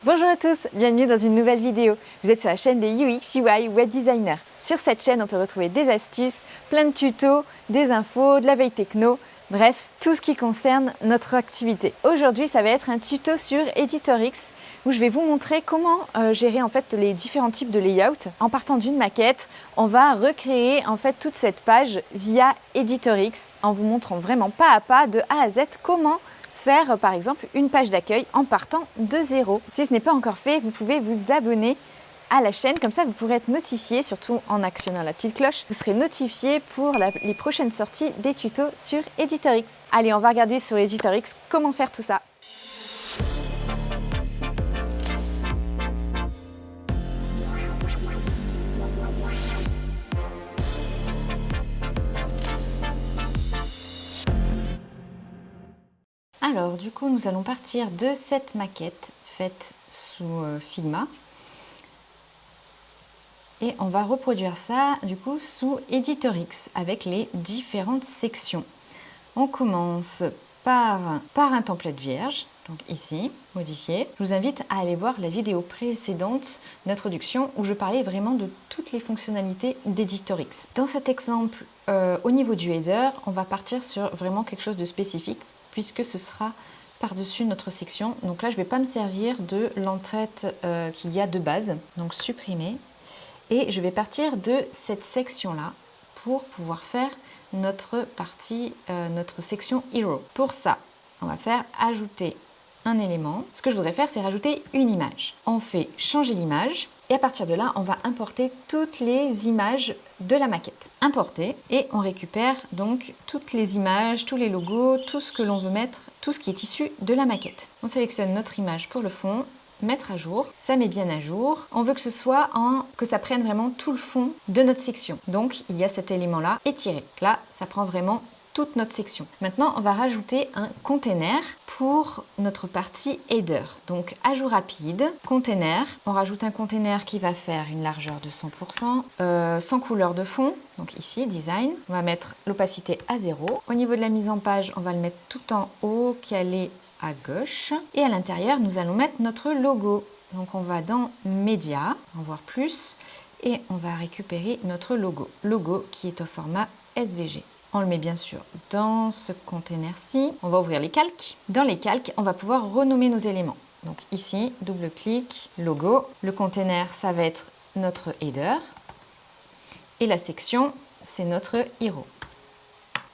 Bonjour à tous, bienvenue dans une nouvelle vidéo. Vous êtes sur la chaîne des UX, UI, Web Designers. Sur cette chaîne, on peut retrouver des astuces, plein de tutos, des infos, de la veille techno, bref, tout ce qui concerne notre activité. Aujourd'hui, ça va être un tuto sur Editorix où je vais vous montrer comment gérer en fait les différents types de layout. En partant d'une maquette, on va recréer en fait toute cette page via Editorix en vous montrant vraiment pas à pas de A à Z comment faire par exemple une page d'accueil en partant de zéro. Si ce n'est pas encore fait, vous pouvez vous abonner à la chaîne, comme ça vous pourrez être notifié, surtout en actionnant la petite cloche, vous serez notifié pour les prochaines sorties des tutos sur Editorix. Allez, on va regarder sur Editorix comment faire tout ça. Alors du coup, nous allons partir de cette maquette faite sous Figma. Et on va reproduire ça du coup sous Editorix avec les différentes sections. On commence par un template vierge, donc ici, modifié. Je vous invite à aller voir la vidéo précédente d'introduction où je parlais vraiment de toutes les fonctionnalités d'Editorix. Dans cet exemple, au niveau du header, on va partir sur vraiment quelque chose de spécifique puisque ce sera par-dessus notre section. Donc là, je ne vais pas me servir de l'entête qu'il y a de base, donc supprimer. Et je vais partir de cette section-là pour pouvoir faire notre partie, notre section Hero. Pour ça, on va faire ajouter un élément. Ce que je voudrais faire, c'est rajouter une image. On fait changer l'image et à partir de là, on va importer toutes les images de la maquette. Importer et on récupère donc toutes les images, tous les logos, tout ce que l'on veut mettre, tout ce qui est issu de la maquette. On sélectionne notre image pour le fond. Mettre à jour, ça met bien à jour. On veut que ce soit que ça prenne vraiment tout le fond de notre section. Donc il y a cet élément-là étiré. Là, ça prend vraiment toute notre section. Maintenant, on va rajouter un container pour notre partie header. Donc ajout rapide, container. On rajoute un container qui va faire une largeur de 100%, sans couleur de fond. Donc ici, design. On va mettre l'opacité à 0. Au niveau de la mise en page, on va le mettre tout en haut, calé à gauche. Et à l'intérieur, nous allons mettre notre logo. Donc on va dans Média, en voir plus, et on va récupérer notre logo. Logo qui est au format SVG. On le met bien sûr dans ce container-ci. On va ouvrir les calques. Dans les calques, on va pouvoir renommer nos éléments. Donc ici, double-clic, logo. Le container, ça va être notre header. Et la section, c'est notre hero.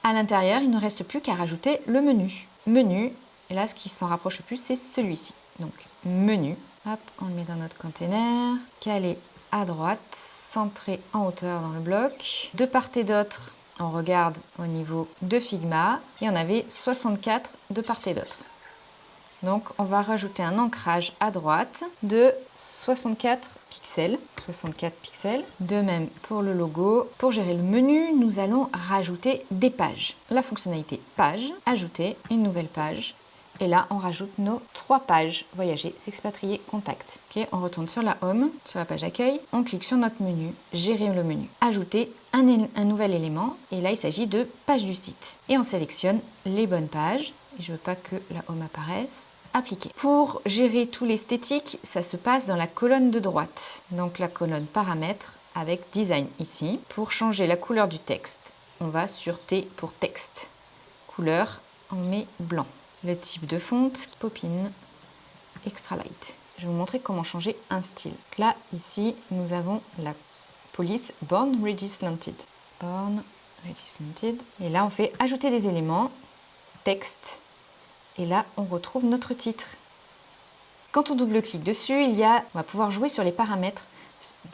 À l'intérieur, il ne reste plus qu'à rajouter le menu. Menu. Et là, ce qui s'en rapproche le plus, c'est celui-ci. Donc, menu. Hop, on le met dans notre container. Calé à droite, centré en hauteur dans le bloc. De part et d'autre, on regarde au niveau de Figma. Et on avait 64 de part et d'autre. Donc, on va rajouter un ancrage à droite de 64 pixels. 64 pixels. De même pour le logo. Pour gérer le menu, nous allons rajouter des pages. La fonctionnalité page, ajouter une nouvelle page. Et là, on rajoute nos 3 pages. Voyager, s'expatrier, contact. Ok, on retourne sur la home, sur la page accueil. On clique sur notre menu, gérer le menu. Ajouter un nouvel élément. Et là, il s'agit de page du site. Et on sélectionne les bonnes pages. Et je ne veux pas que la home apparaisse. Appliquer. Pour gérer tout l'esthétique, ça se passe dans la colonne de droite. Donc la colonne paramètres avec design ici. Pour changer la couleur du texte, on va sur T pour texte. Couleur, on met blanc. Le type de fonte, Poppin Extra Light. Je vais vous montrer comment changer un style. Là, ici, nous avons la police Born Legislated. Born Legislated. Et là, on fait ajouter des éléments, texte. Et là, on retrouve notre titre. Quand on double-clique dessus, on va pouvoir jouer sur les paramètres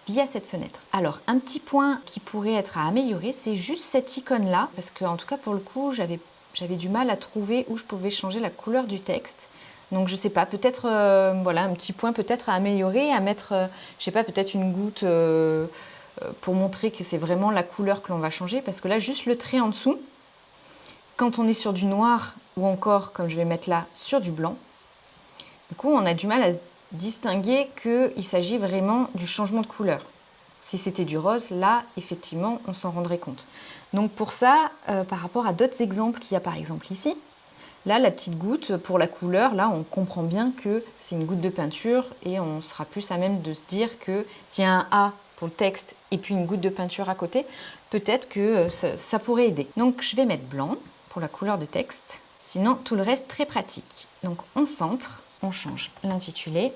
via cette fenêtre. Alors, un petit point qui pourrait être à améliorer, c'est juste cette icône-là. Parce que, en tout cas, pour le coup, j'avais du mal à trouver où je pouvais changer la couleur du texte. Donc je sais pas, peut-être voilà, un petit point peut-être à améliorer, à mettre, je sais pas, peut-être une goutte pour montrer que c'est vraiment la couleur que l'on va changer. Parce que là, juste le trait en dessous, quand on est sur du noir ou encore, comme je vais mettre là, sur du blanc, du coup, on a du mal à distinguer qu'il s'agit vraiment du changement de couleur. Si c'était du rose, là, effectivement, on s'en rendrait compte. Donc pour ça, par rapport à d'autres exemples qu'il y a par exemple ici, Là, la petite goutte, pour la couleur, là, on comprend bien que c'est une goutte de peinture et on sera plus à même de se dire que s'il y a un A pour le texte et puis une goutte de peinture à côté, peut-être que ça pourrait aider. Donc, je vais mettre blanc pour la couleur de texte. Sinon, tout le reste, très pratique. Donc, on centre, on change l'intitulé.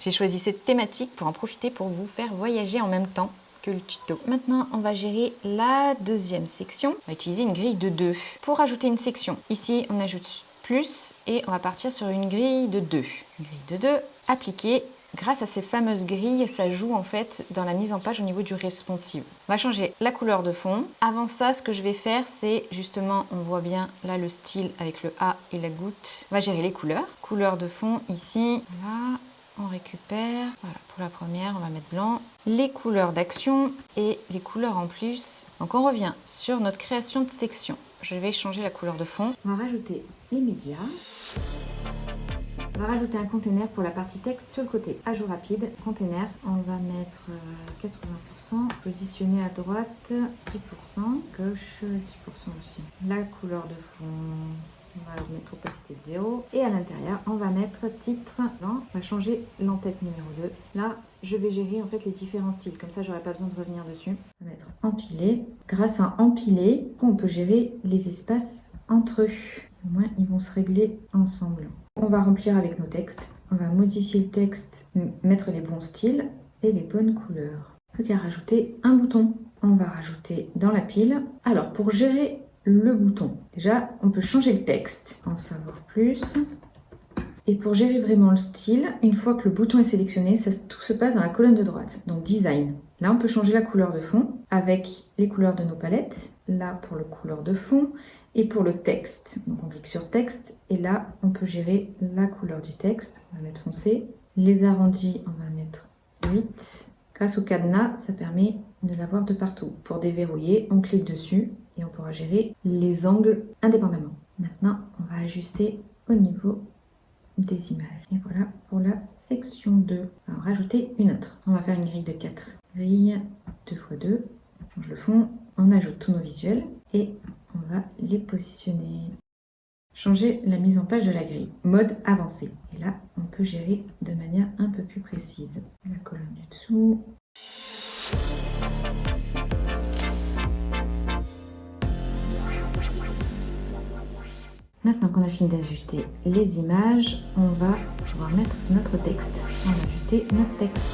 J'ai choisi cette thématique pour en profiter pour vous faire voyager en même temps que le tuto. Maintenant, on va gérer la deuxième section. On va utiliser une grille de 2. Pour ajouter une section, ici, on ajoute plus et on va partir sur une grille de 2. Une grille de 2 appliquée. Grâce à ces fameuses grilles, ça joue en fait dans la mise en page au niveau du responsive. On va changer la couleur de fond. Avant ça, ce que je vais faire, c'est justement, on voit bien là le style avec le A et la goutte. On va gérer les couleurs. Couleur de fond ici, voilà. On récupère, voilà, pour la première, on va mettre blanc. Les couleurs d'action et les couleurs en plus. Donc on revient sur notre création de section. Je vais changer la couleur de fond. On va rajouter les médias. On va rajouter un container pour la partie texte sur le côté. Ajout rapide, container, on va mettre 80%, positionner à droite 10%, gauche 10% aussi. La couleur de fond, on va mettre opacité de 0. Et à l'intérieur, on va mettre titre blanc. On va changer l'entête numéro 2. Là, je vais gérer en fait les différents styles. Comme ça, j'aurai pas besoin de revenir dessus. On va mettre empilé. Grâce à empilé, on peut gérer les espaces entre eux. Au moins, ils vont se régler ensemble. On va remplir avec nos textes. On va modifier le texte, mettre les bons styles et les bonnes couleurs. Plus qu'à rajouter un bouton. On va rajouter dans la pile. Alors, pour gérer le bouton, déjà, on peut changer le texte, en savoir plus. Et pour gérer vraiment le style, une fois que le bouton est sélectionné, tout se passe dans la colonne de droite. Donc, design. Là, on peut changer la couleur de fond avec les couleurs de nos palettes. Là, pour le couleur de fond. Et pour le texte, donc on clique sur texte. Et là, on peut gérer la couleur du texte. On va mettre foncé. Les arrondis, on va mettre 8. Grâce au cadenas, ça permet de l'avoir de partout. Pour déverrouiller, on clique dessus et on pourra gérer les angles indépendamment. Maintenant, on va ajuster au niveau des images. Et voilà pour la section 2. On va en rajouter une autre. On va faire une grille de 4. Grille 2 x 2. On change le fond. On ajoute tous nos visuels et on va les positionner. Changer la mise en page de la grille. Mode avancé. Et là, on peut gérer de manière un peu plus précise. La colonne du dessous. Maintenant qu'on a fini d'ajuster les images, on va pouvoir mettre notre texte. On va ajuster notre texte.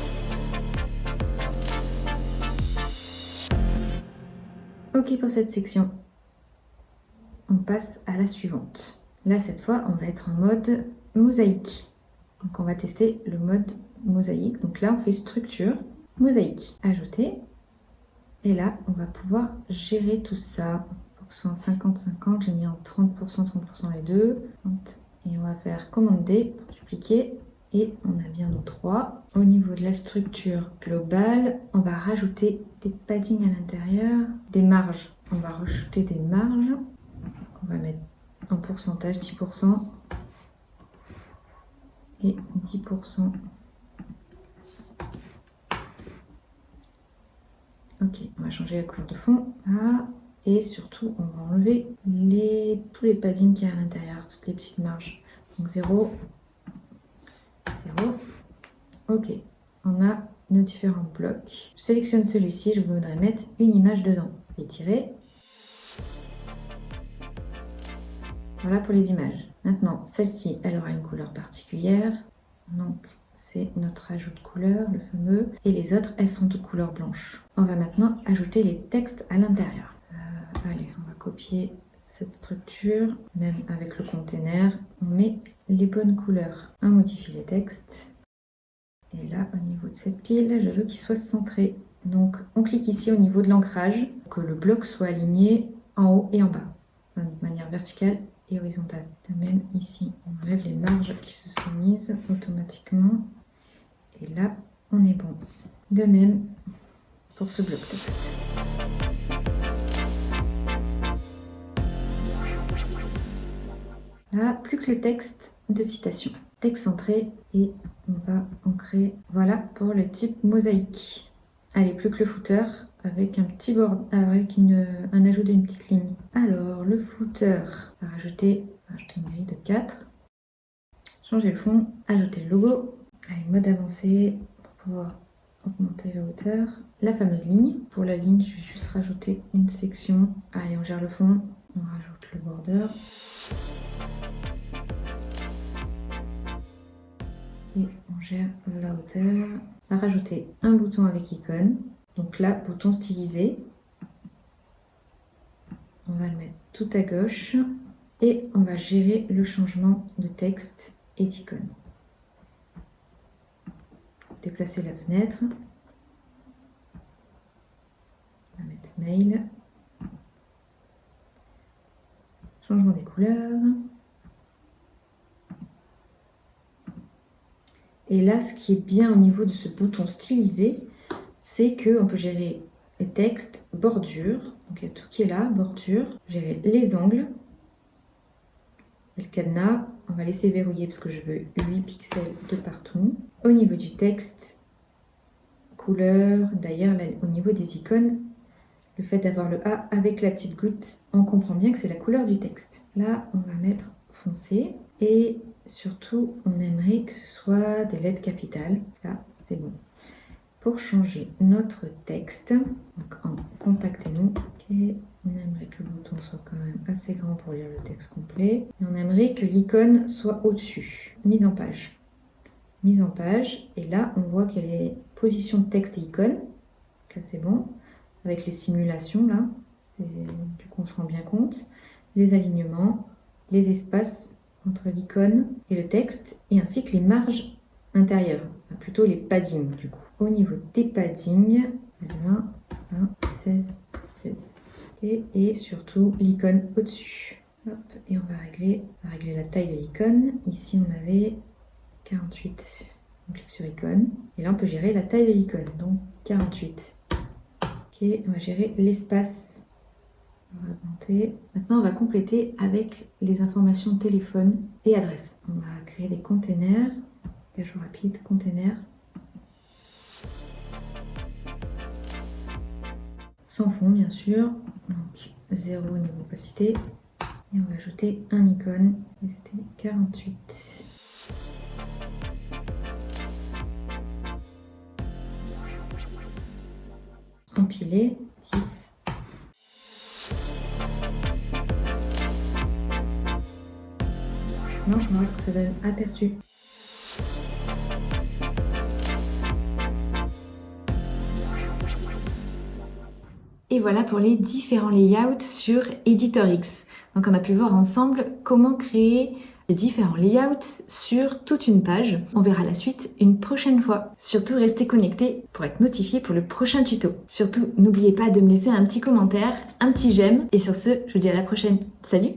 Ok pour cette section. On passe à la suivante. Là, cette fois, on va être en mode mosaïque. Donc, on va tester le mode mosaïque. Donc là, on fait structure, mosaïque, ajouter. Et là, on va pouvoir gérer tout ça. 50-50, j'ai mis en 30%, 30% les deux. Et on va faire commande D pour dupliquer. Et on a bien nos 3. Au niveau de la structure globale, on va rajouter des paddings à l'intérieur, des marges. On va rajouter des marges. On va mettre en pourcentage 10% et 10%. Ok, on va changer la couleur de fond. Là. Et surtout, on va enlever tous les paddings qu'il y a à l'intérieur, toutes les petites marges. Donc 0, 0. Ok, on a nos différents blocs. Je sélectionne celui-ci, je voudrais mettre une image dedans. Étirer. Voilà pour les images. Maintenant, celle-ci, elle aura une couleur particulière. Donc, c'est notre ajout de couleur, le fameux. Et les autres, elles sont de couleur blanche. On va maintenant ajouter les textes à l'intérieur. Allez, on va copier cette structure. Même avec le container, on met les bonnes couleurs. On modifie les textes. Et là, au niveau de cette pile, je veux qu'il soit centré. Donc, on clique ici au niveau de l'ancrage, que le bloc soit aligné en haut et en bas, de manière verticale et horizontale. De même ici, on enlève les marges qui se sont mises automatiquement. Et là, on est bon. De même pour ce bloc texte. Là, plus que le texte de citation. Texte centré et on va ancrer. Voilà pour le type mosaïque. Allez, plus que le footer avec un petit bord, avec un ajout d'une petite ligne. Alors, le footer, on va rajouter rajouter une grille de 4. Changer le fond, ajouter le logo. Allez, mode avancé pour pouvoir augmenter la hauteur. La fameuse ligne. Pour la ligne, je vais juste rajouter une section. Allez, on gère le fond, on rajoute le border. Et on gère la hauteur. On va rajouter un bouton avec icône. Donc là, bouton stylisé. On va le mettre tout à gauche. Et on va gérer le changement de texte et d'icône. Déplacer la fenêtre. On va mettre mail. Changement des couleurs. Et là, ce qui est bien au niveau de ce bouton stylisé, c'est qu'on peut gérer les textes, bordure. Donc il y a tout qui est là, bordure. Gérer les angles. Et le cadenas, on va laisser verrouiller parce que je veux 8 pixels de partout. Au niveau du texte, couleur, d'ailleurs au niveau des icônes, le fait d'avoir le A avec la petite goutte, on comprend bien que c'est la couleur du texte. Là, on va mettre foncé et surtout, on aimerait que ce soit des lettres capitales. Là, c'est bon. Pour changer notre texte, donc en contactez-nous. Okay. On aimerait que le bouton soit quand même assez grand pour lire le texte complet. Et on aimerait que l'icône soit au-dessus. Mise en page. Mise en page. Et là, on voit qu'il y a les positions de texte et icône. Là, c'est bon. Avec les simulations, là. Du coup, on se rend bien compte. Les alignements, les espaces entre l'icône et le texte, et ainsi que les marges intérieures. Enfin, plutôt les paddings, du coup. Au niveau des paddings, 20, 20, 16, 16. Et surtout l'icône au-dessus. Et on va régler la taille de l'icône. Ici, on avait 48. On clique sur icône. Et là, on peut gérer la taille de l'icône. Donc, 48. Ok, on va gérer l'espace. On va augmenter. Maintenant, on va compléter avec les informations téléphone et adresse. On va créer des containers. Ajout rapide, container. Sans fond, bien sûr. Donc, 0 au niveau opacité. Et on va ajouter un icône. C'était 48. Empiler, 10. Non, on va voir ce que ça donne aperçu. Et voilà pour les différents layouts sur EditorX. Donc on a pu voir ensemble comment créer ces différents layouts sur toute une page. On verra la suite une prochaine fois. Surtout restez connectés pour être notifiés pour le prochain tuto. Surtout n'oubliez pas de me laisser un petit commentaire, un petit j'aime. Et sur ce, je vous dis à la prochaine. Salut!